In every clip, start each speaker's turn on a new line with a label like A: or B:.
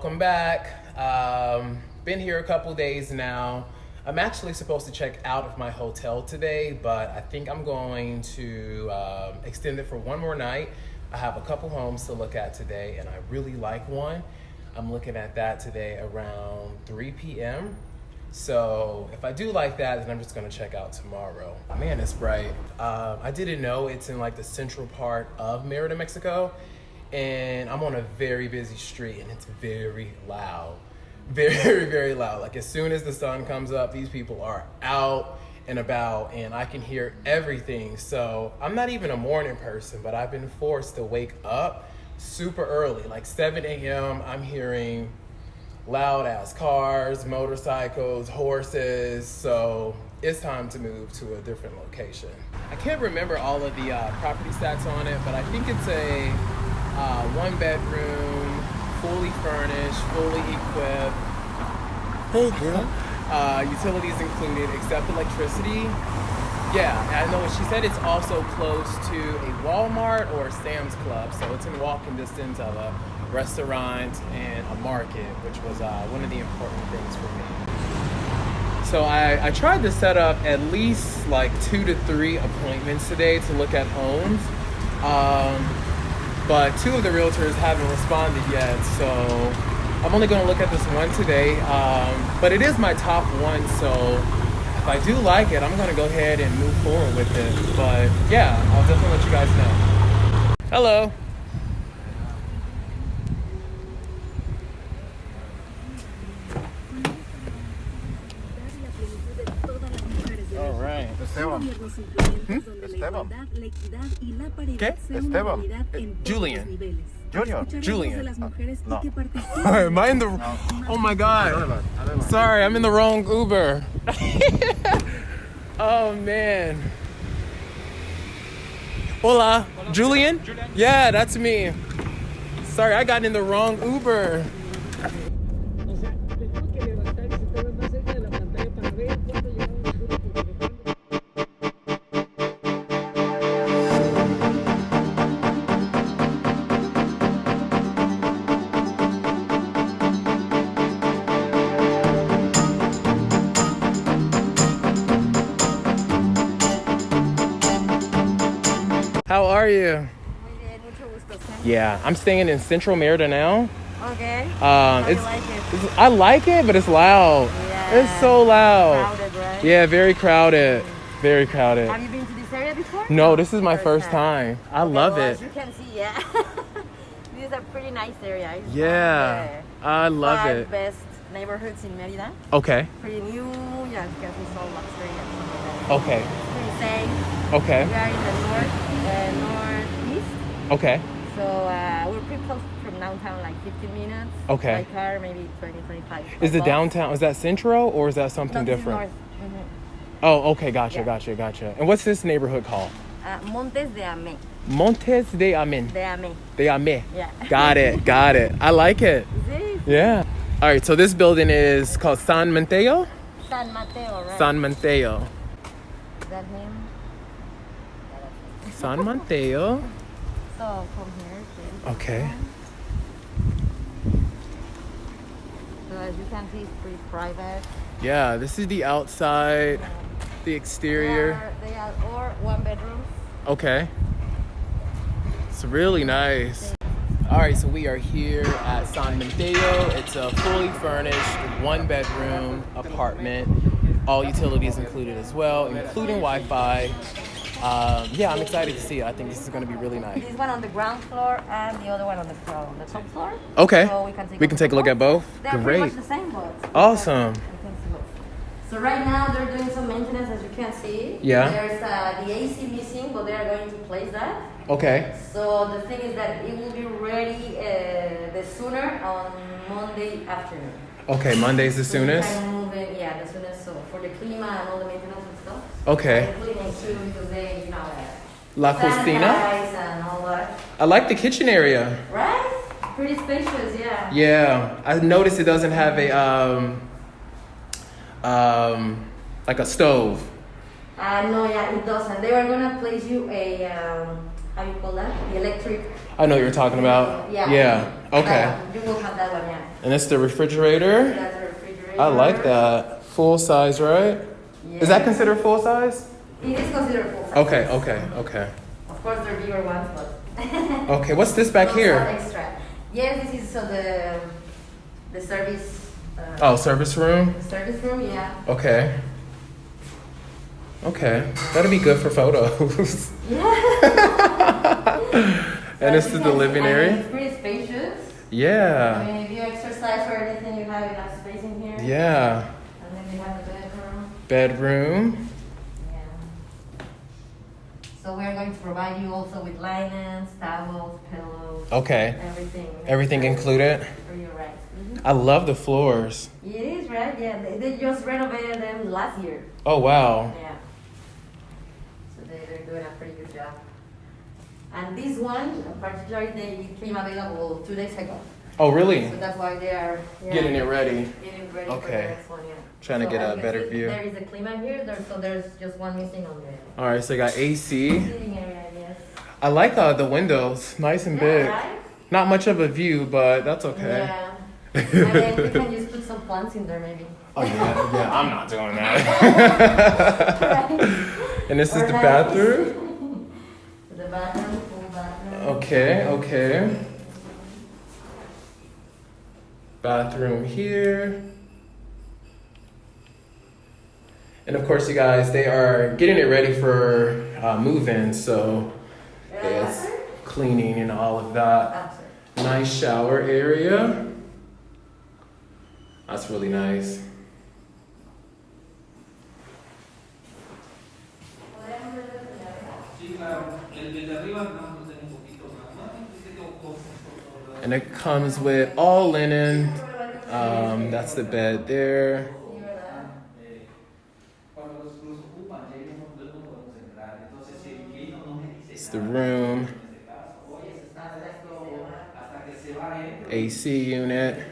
A: welcome back. Been here a couple days now. I'm actually supposed to check out of my hotel today, but I think I'm going to extend it for one more night. I have a couple homes to look at today, and I really like one. I'm looking at that today around 3 p.m. So if I do like that, then I'm just gonna check out tomorrow. Man, it's bright. I didn't know it's in like the central part of Merida, Mexico. And I'm on a very busy street, and it's very loud. Very, very loud. Like as soon as the sun comes up, these people are out and about, and I can hear everything. So I'm not even a morning person, but I've been forced to wake up super early, like 7 a.m. I'm hearing loud ass cars, motorcycles, horses. So it's time to move to a different location. I can't remember all of the property stats on it, but I think it's a one bedroom, fully furnished, fully equipped. Hey girl. Utilities included except electricity. Yeah, I know she said it's also close to a Walmart or a Sam's Club, so it's in walking distance of a restaurant and a market, which was one of the important things for me. So I tried to set up at least like 2 to 3 appointments today to look at homes. But 2 of the realtors haven't responded yet, so I'm only going to look at this one today. But it is my top one, so if I do like it, I'm going to go ahead and move forward with it. But yeah, I'll definitely let you guys know. Hello. All right.
B: Esteban. Esteban.
A: ¿Qué?
B: Esteban.
A: Julian.
B: Junior.
A: Julian.
B: No.
A: Am I in the... Oh my God. Sorry, I'm in the wrong Uber. Oh man. Hola. Julian? Yeah, that's me. Sorry, I got in the wrong Uber. How are you? Yeah, I'm staying in Central Merida now.
C: Okay.
A: I like it, but it's loud.
C: Yeah.
A: It's so loud.
C: Crowded, right?
A: Yeah, very crowded. Very crowded.
C: Have you been to this area before?
A: No, this is my first time. I love
C: well,
A: it.
C: As you can see, yeah. This is a pretty nice area. It's
A: Yeah, I love
C: 5
A: it.
C: best neighborhoods in Merida.
A: Okay.
C: Pretty new, yeah, because it's all luxury and something like that.
A: Okay.
C: It's pretty safe.
A: Okay.
C: We are in the northeast.
A: Okay.
C: So we're pretty close from downtown, like 15 minutes.
A: Okay.
C: By car, maybe 20, 25.
A: Is the
C: bus.
A: downtown, is that Central or is that something
C: No, this is
A: different?
C: north. Mhm.
A: Oh, okay. Gotcha,
C: Yeah.
A: gotcha. And what's this neighborhood called?
C: Montes de Ame.
A: Montes de Amen.
C: De Ame.
A: De Ame.
C: Yeah.
A: Got it. I like it.
C: Is it?
A: Yeah. All right, so this building is called San Mateo?
C: San Mateo, right?
A: San Mateo.
C: Is that him?
A: San Mateo.
C: So from here.
A: Okay.
C: So as you can see, it's pretty private.
A: Yeah, this is the outside, the exterior.
C: They are or 1 bedrooms.
A: Okay. It's really nice. All right, so we are here at San Mateo. It's a fully furnished 1 bedroom apartment. All utilities included as well, including Wi-Fi. Yeah, I'm excited to see it. I think this is going to be really nice.
C: This one on the ground floor and the other one on the top floor.
A: Okay.
C: So
A: we can take a look at both.
C: They're pretty
A: Great.
C: much the same, but
A: Awesome.
C: you can see both. So right now they're doing some maintenance, as you can see.
A: Yeah.
C: There's the AC missing, but they are going to place that.
A: Okay.
C: So the thing is that it will be ready the sooner on Monday afternoon.
A: Okay, Monday's the
C: So you
A: soonest?
C: can move in, yeah, the soonest. So for the clima and all the maintenance and stuff.
A: Okay.
C: The cleaning too, because they,
A: La Cocina?
C: sanitize and all that.
A: I like the kitchen area.
C: Right? Pretty spacious, yeah.
A: Yeah, I noticed it doesn't have a like a stove.
C: No, yeah, it doesn't. They were gonna place you how you call that? The electric.
A: I know what you're talking about. Yeah. Okay.
C: That one. You will have that one, yeah.
A: And it's the refrigerator.
C: That's the refrigerator.
A: I like that. Full size, right?
C: Yeah.
A: Is that considered full size?
C: It is considered full size.
A: Okay.
C: Of course, there are bigger ones, but.
A: Okay, what's this back
C: those
A: here?
C: are extra. Yes, this is so the service.
A: Service room?
C: The service room, yeah.
A: Okay. That'll be good for photos.
C: Yeah.
A: And this is the living area?
C: It's pretty spacious.
A: Yeah.
C: I mean, if you exercise or anything, you have enough space in here.
A: Yeah.
C: And then we have the bedroom.
A: Bedroom.
C: Yeah. So we're going to provide you also with linens, towels, pillows.
A: Okay.
C: Everything.
A: Everything included?
C: For you, right? Mm-hmm.
A: I love the floors.
C: It is, right? Yeah. They just renovated them last year.
A: Oh, wow.
C: Yeah. So they're doing a pretty good job. And this one, particularly, they came available 2 days ago.
A: Oh, really?
C: So that's why they are
A: Getting it ready.
C: Getting ready for the
A: Okay.
C: next one, yeah.
A: Trying to get
C: as
A: a
C: you can
A: better
C: see,
A: view.
C: There is a clima here, so there's just one missing on the
A: All right, so I got AC.
C: sitting area, yes.
A: I like the windows, nice and big.
C: Right?
A: Not much of a view, but that's okay.
C: Yeah. And then we can just put some plants in there, maybe.
A: Oh yeah, I'm not doing that.
C: Right?
A: And this is
C: Or
A: the
C: nice.
A: bathroom.
C: The bathroom, full bathroom.
A: Okay. Bathroom here. And of course, you guys, they are getting it ready for move-in, so it's cleaning and all of that. Nice shower area. That's really nice. And it comes with all linen. That's the bed there. It's the room. AC unit.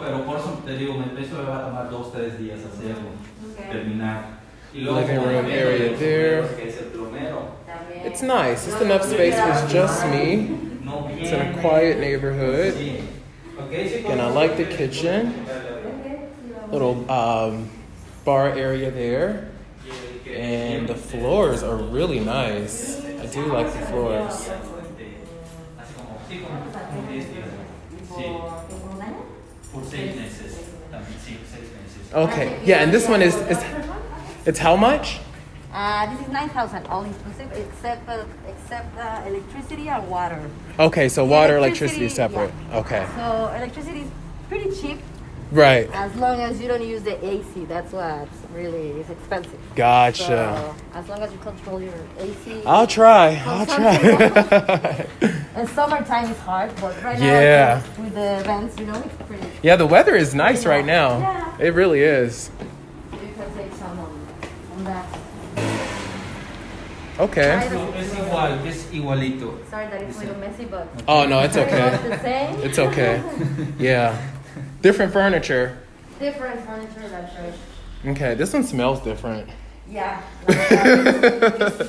D: Pero por eso te digo, eso me va a tomar 2-3 días hacerlo, terminar.
A: Living room area there. It's nice. It's enough space for just me. It's in a quiet neighborhood. And I like the kitchen. Little bar area there. And the floors are really nice. I do like the floors. Okay, yeah, and this one is it's how much?
C: This is 9,000 all inclusive, except electricity and water.
A: Okay, so water, electricity is separate.
C: Yeah.
A: Okay.
C: So electricity is pretty cheap
A: Right.
C: as long as you don't use the AC. That's what's really is expensive.
A: Gotcha.
C: So as long as you control your AC.
A: I'll try.
C: And summertime is hard, but right
A: Yeah.
C: now with the events, it's pretty.
A: Yeah, the weather is nice right now.
C: Yeah.
A: It really is.
C: You can take some on that.
A: Okay.
D: Es igualito.
C: Sorry that it's a little messy, but.
A: Oh no, it's okay.
C: It's the same.
A: It's okay. Yeah. Different furniture.
C: Different furniture, that's right.
A: Okay, this one smells different.
C: Yeah.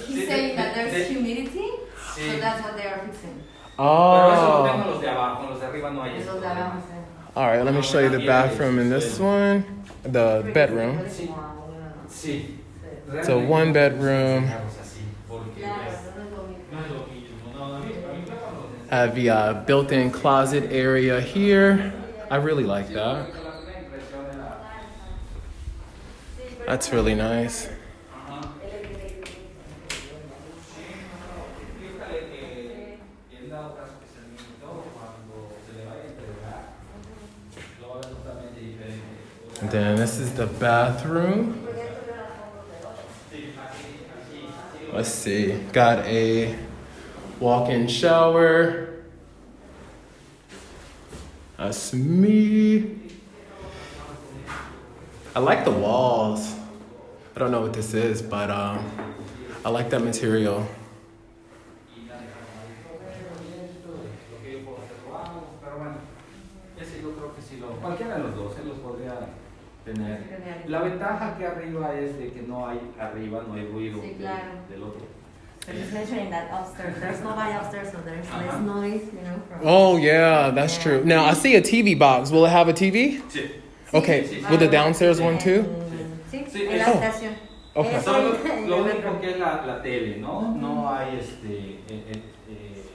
C: He's saying that there's humidity, so that's what they are fixing.
D: Pero eso lo tengo
A: Oh.
D: los de abajo, los de arriba no hay
C: Esos
D: eso.
C: de abajo,
A: All right, let me show you the bathroom in this one. The bedroom.
D: Sí.
A: It's a one bedroom. Have the built-in closet area here. I really like that. That's really nice. And then this is the bathroom. Let's see. Got a walk-in shower. That's me. I like the walls. I don't know what this is, but I like that material.
D: Cualquiera de los dos, los podría tener. La ventaja que arriba es de que no hay arriba, no hay ruido
C: Sí, claro.
D: del otro.
C: So just mentioning that upstairs, there's nobody upstairs, so there's less noise, you know. From
A: Oh yeah, that's true. Now I see a TV box. Will it have a TV?
D: Sí.
A: Okay.
D: Sí, sí.
A: Will the downstairs one too?
C: Sí,
D: Sí,
C: en la
D: eso.
C: habitación.
A: Okay.
D: Solo lo único que es la tele, ¿no? No hay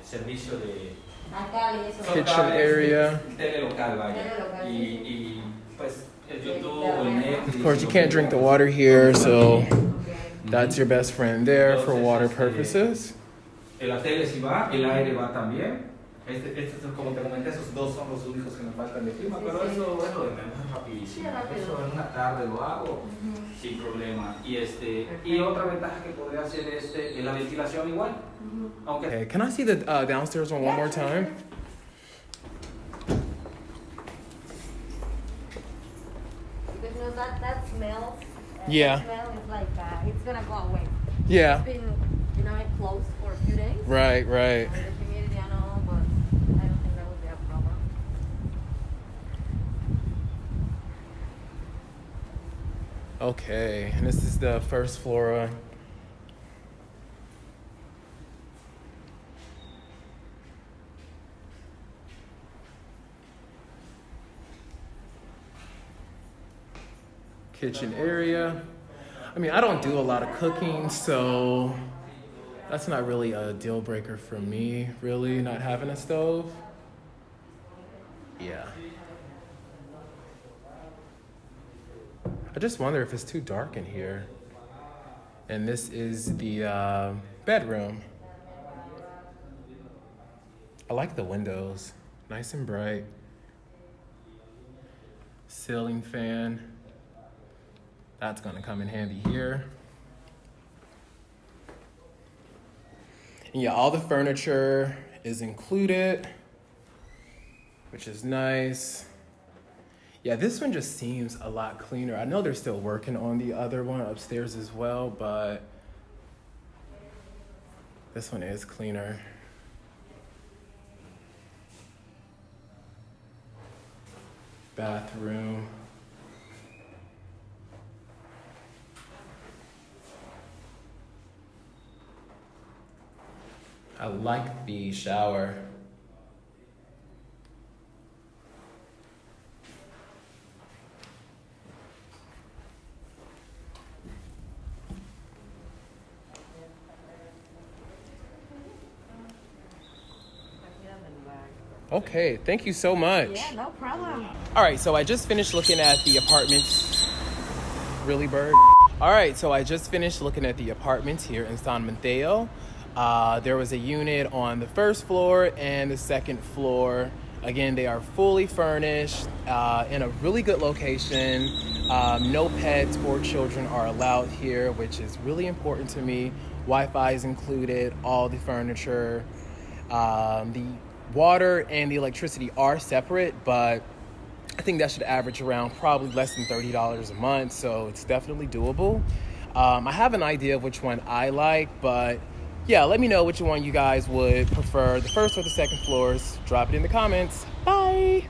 D: servicio de
C: Acá y eso.
A: Kitchen
D: cables,
A: area.
D: Tele local, vaya.
C: Tele local, sí.
D: Y pues el YouTube, el Netflix.
A: Of course, you can't drink the water here, so
C: Okay.
A: that's your best friend there for water purposes.
D: La tele sí va, el aire va también. Como te comenté, esos dos son los únicos que me faltan de clima,
C: Sí,
D: pero
C: sí.
D: eso es lo de menos, rapidísimo.
C: Sí, rápido.
D: Eso en una tarde lo hago sin problema. Y otra ventaja que podría ser es la ventilación igual. Aunque
A: Okay, can I see the downstairs one more time?
C: Because you know that smell.
A: Yeah.
C: That smell is like it's gonna go away.
A: Yeah.
C: It's been closed for a few days.
A: Right, right.
C: And the humidity, I know, but I don't think that would be a problem.
A: Okay, and this is the first floor. Kitchen area. I mean, I don't do a lot of cooking, so that's not really a deal breaker for me, really, not having a stove. Yeah. I just wonder if it's too dark in here. And this is the bedroom. I like the windows, nice and bright. Ceiling fan. That's gonna come in handy here. And yeah, all the furniture is included, which is nice. Yeah, this one just seems a lot cleaner. I know they're still working on the other one upstairs as well, but this one is cleaner. Bathroom. I like the shower. Okay, thank you so much.
C: Yeah, no problem.
A: All right, so I just finished looking at the apartments. Really, Bird? All right, so I just finished looking at the apartments here in San Mateo. There was a unit on the first floor and the second floor. Again, they are fully furnished in a really good location. No pets or children are allowed here, which is really important to me. Wi-Fi is included, all the furniture. The water and the electricity are separate, but I think that should average around probably less than $30 a month, so it's definitely doable. I have an idea of which one I like, but yeah, let me know which one you guys would prefer, the first or the second floors. Drop it in the comments. Bye!